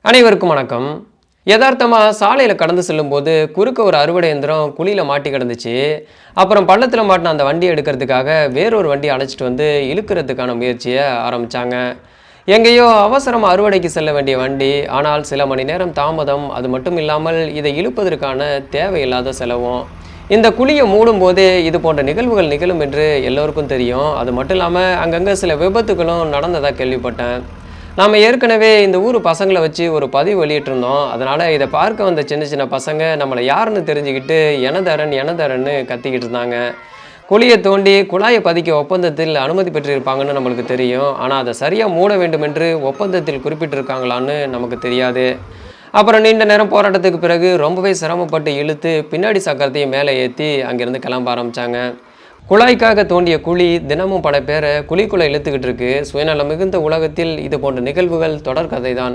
அனைவருக்கும் வணக்கம். யதார்த்தமா சாலையில கடந்து செல்லும்போது, குறுக்க ஒரு அறுவடை இயந்திரம் குழியில மாட்டி கிடந்துச்சு. அப்புறம் பள்ளத்தில மாட்டுன அந்த வண்டிய எடுக்கிறதுக்காக வேறொரு வண்டிய அழைச்சிட்டு வந்து இழுக்கிறதுக்கான முயற்சிய ஆரம்பிச்சாங்க. எங்கேயோ அவசரமா அறுவடைக்கு செல்ல வேண்டிய வண்டி, ஆனால் சில மணி நேரம் தாமதம். அது மட்டும் இல்லாமல் இதை இழுப்பதற்கான தேவையில்லாத செலவும். இந்த குழிய மூடும்போதே இது போன்ற நிகழ்வுகள் நிகழும் என்று எல்லோருக்கும் தெரியும். அது மட்டும் இல்லாம அங்கங்க சில விபத்துகளும் நடந்ததா கேள்விப்பட்டேன். நாம ஏற்கனவே இந்த ஊர் பசங்கள வச்சு ஒரு பதிவு வெளியிட்டிருந்தோம். அதனால இத பார்க்க வந்த சின்ன சின்ன பசங்க நம்மள யாருன்னு தெரிஞ்சுக்கிட்டு எனதரன் எனதரன்னு கத்திக்கிட்டு இருந்தாங்க. குழிய தோண்டி குழாய பதிக்க ஒப்பந்தத்தில் அனுமதி பெற்றிருப்பாங்கன்னு நம்மளுக்கு தெரியும். ஆனா அத சரியா மூட வேண்டும் என்று ஒப்பந்தத்தில் குறிப்பிட்டிருக்காங்களான்னு நமக்கு தெரியாது. அப்புறம் நீண்ட நேரம் போராட்டத்துக்கு பிறகு ரொம்பவே சிரமப்பட்டு இழுத்து பின்னாடி சக்கரத்தையும் மேலே ஏத்தி அங்கிருந்து கிளம்ப ஆரம்பிச்சாங்க. குழாய்க்காக தோண்டிய குழி தினமும் பல பேரை குழிக்குள்ள இழுத்துக்கிட்டு இருக்கு. சுயநலம் மிகுந்த உலகத்தில் இது போன்ற நிகழ்வுகள் தொடர் கதைதான்.